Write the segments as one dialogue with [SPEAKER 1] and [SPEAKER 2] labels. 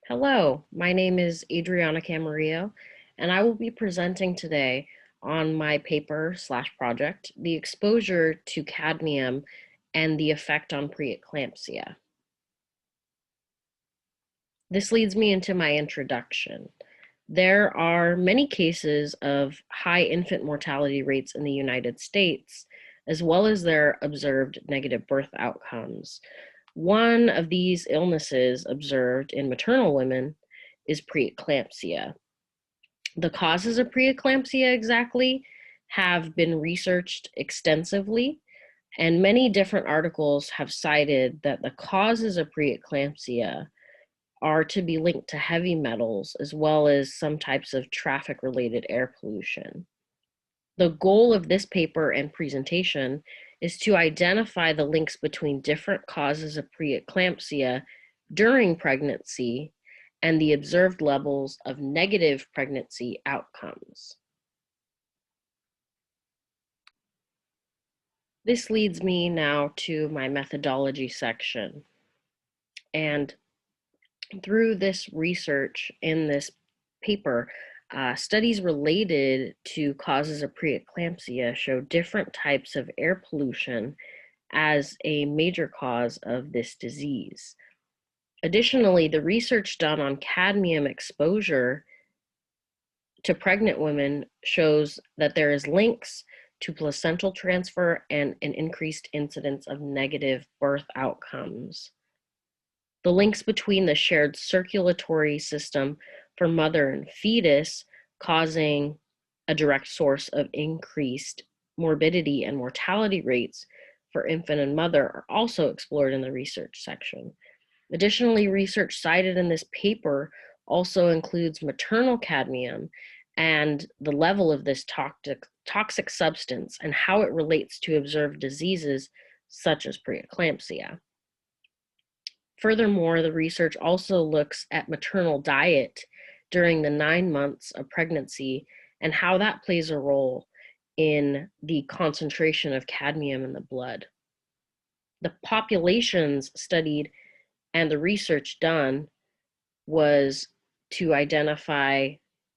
[SPEAKER 1] Hello, my name is Adriana Camarillo, and I will be presenting today on my paper/project, The Exposure to Cadmium and the Effect on Preeclampsia. This leads me into my introduction. There are many cases of high infant mortality rates in the United States, as well as their observed negative birth outcomes. One of these illnesses observed in maternal women is preeclampsia. The causes of preeclampsia exactly have been researched extensively, and many different articles have cited that the causes of preeclampsia are to be linked to heavy metals as well as some types of traffic related air pollution. The goal of this paper and presentation is to identify the links between different causes of preeclampsia during pregnancy and the observed levels of negative pregnancy outcomes. This leads me now to my methodology section. And through this research in this paper, studies related to causes of preeclampsia show different types of air pollution as a major cause of this disease. Additionally, the research done on cadmium exposure to pregnant women shows that there is links to placental transfer and an increased incidence of negative birth outcomes. The links between the shared circulatory system for mother and fetus causing a direct source of increased morbidity and mortality rates for infant and mother are also explored in the research section. Additionally, research cited in this paper also includes maternal cadmium and the level of this toxic substance and how it relates to observed diseases such as preeclampsia. Furthermore, the research also looks at maternal diet during the 9 months of pregnancy and how that plays a role in the concentration of cadmium in the blood. The populations studied and the research done was to identify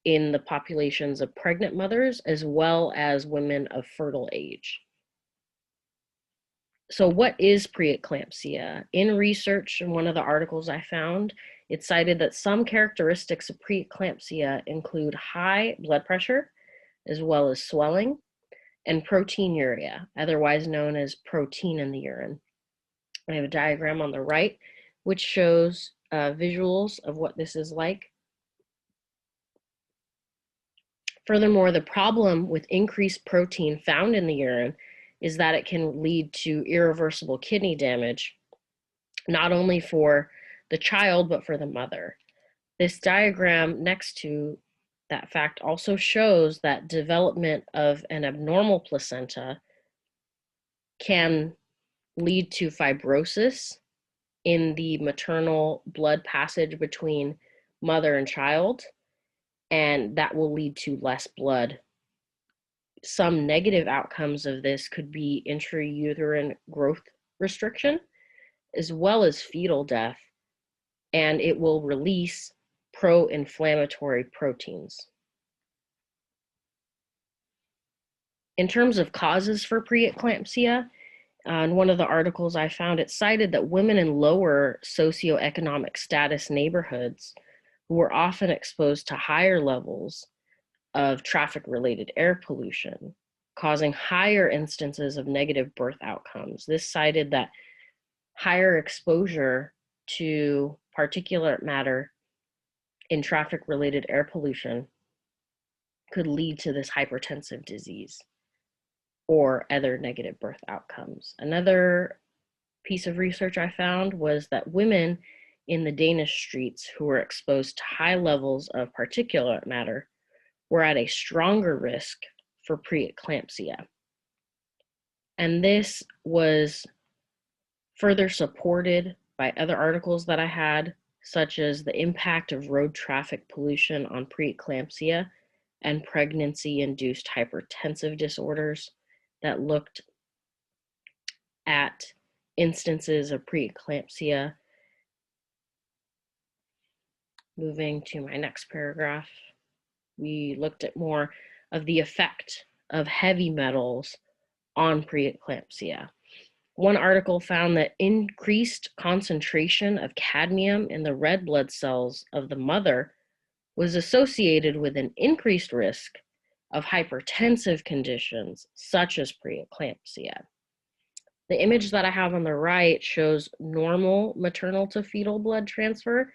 [SPEAKER 1] in the populations of pregnant mothers as well as women of fertile age. So what is preeclampsia? In research, in one of the articles I found, it cited that some characteristics of preeclampsia include high blood pressure, as well as swelling, and proteinuria, otherwise known as protein in the urine. I have a diagram on the right, which shows visuals of what this is like. Furthermore, the problem with increased protein found in the urine is that it can lead to irreversible kidney damage, not only for the child, but for the mother. This diagram next to that fact also shows that development of an abnormal placenta can lead to fibrosis in the maternal blood passage between mother and child, and that will lead to less blood. Some negative outcomes of this could be intrauterine growth restriction, as well as fetal death, and it will release pro-inflammatory proteins. In terms of causes for preeclampsia, in one of the articles I found, it cited that women in lower socioeconomic status neighborhoods who were often exposed to higher levels of traffic-related air pollution, causing higher instances of negative birth outcomes. This cited that higher exposure to particulate matter in traffic-related air pollution could lead to this hypertensive disease or other negative birth outcomes. Another piece of research I found was that women in the Danish streets who were exposed to high levels of particulate matter were at a stronger risk for preeclampsia. And this was further supported by other articles that I had, such as the impact of road traffic pollution on preeclampsia and pregnancy-induced hypertensive disorders that looked at instances of preeclampsia Moving to my next paragraph, we looked at more of the effect of heavy metals on preeclampsia. One article found that increased concentration of cadmium in the red blood cells of the mother was associated with an increased risk of hypertensive conditions such as preeclampsia. The image that I have on the right shows normal maternal to fetal blood transfer,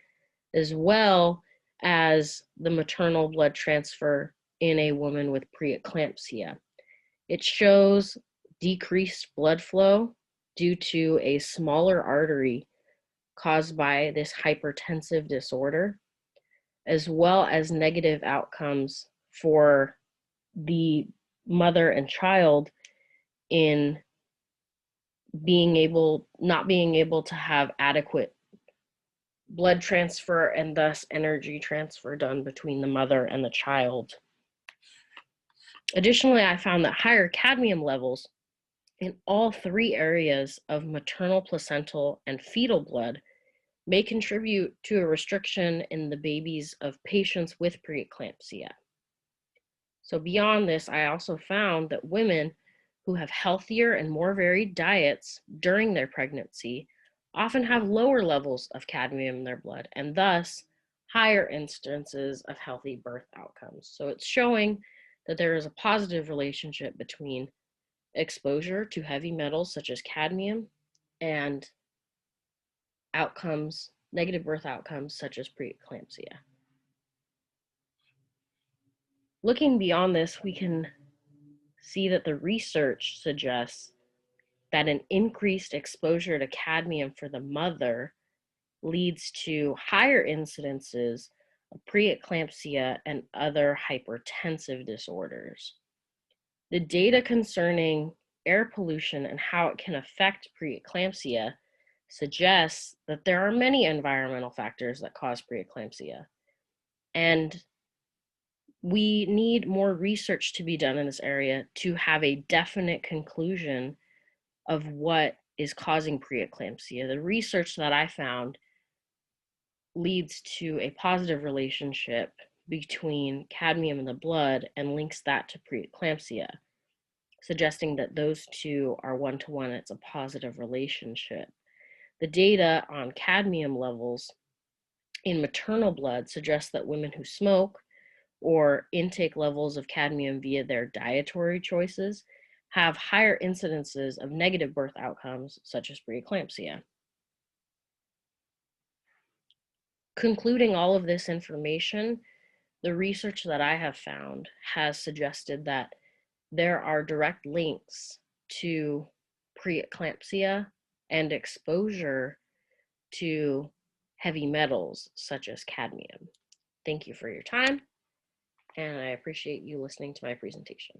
[SPEAKER 1] as well as the maternal blood transfer in a woman with preeclampsia. It shows decreased blood flow due to a smaller artery caused by this hypertensive disorder, as well as negative outcomes for the mother and child in not being able to have adequate blood transfer and thus energy transfer done between the mother and the child. Additionally, I found that higher cadmium levels in all three areas of maternal, placental, and fetal blood may contribute to a restriction in the babies of patients with preeclampsia. So beyond this, I also found that women who have healthier and more varied diets during their pregnancy often have lower levels of cadmium in their blood and thus higher instances of healthy birth outcomes. So it's showing that there is a positive relationship between exposure to heavy metals such as cadmium and outcomes, negative birth outcomes such as preeclampsia. Looking beyond this, we can see that the research suggests that an increased exposure to cadmium for the mother leads to higher incidences of preeclampsia and other hypertensive disorders. The data concerning air pollution and how it can affect preeclampsia suggests that there are many environmental factors that cause preeclampsia. And we need more research to be done in this area to have a definite conclusion of what is causing preeclampsia. The research that I found leads to a positive relationship between cadmium in the blood and links that to preeclampsia, suggesting that those two are one-to-one. It's a positive relationship. The data on cadmium levels in maternal blood suggests that women who smoke or intake levels of cadmium via their dietary choices have higher incidences of negative birth outcomes, such as preeclampsia. Concluding all of this information, the research that I have found has suggested that there are direct links to preeclampsia and exposure to heavy metals such as cadmium. Thank you for your time, and I appreciate you listening to my presentation.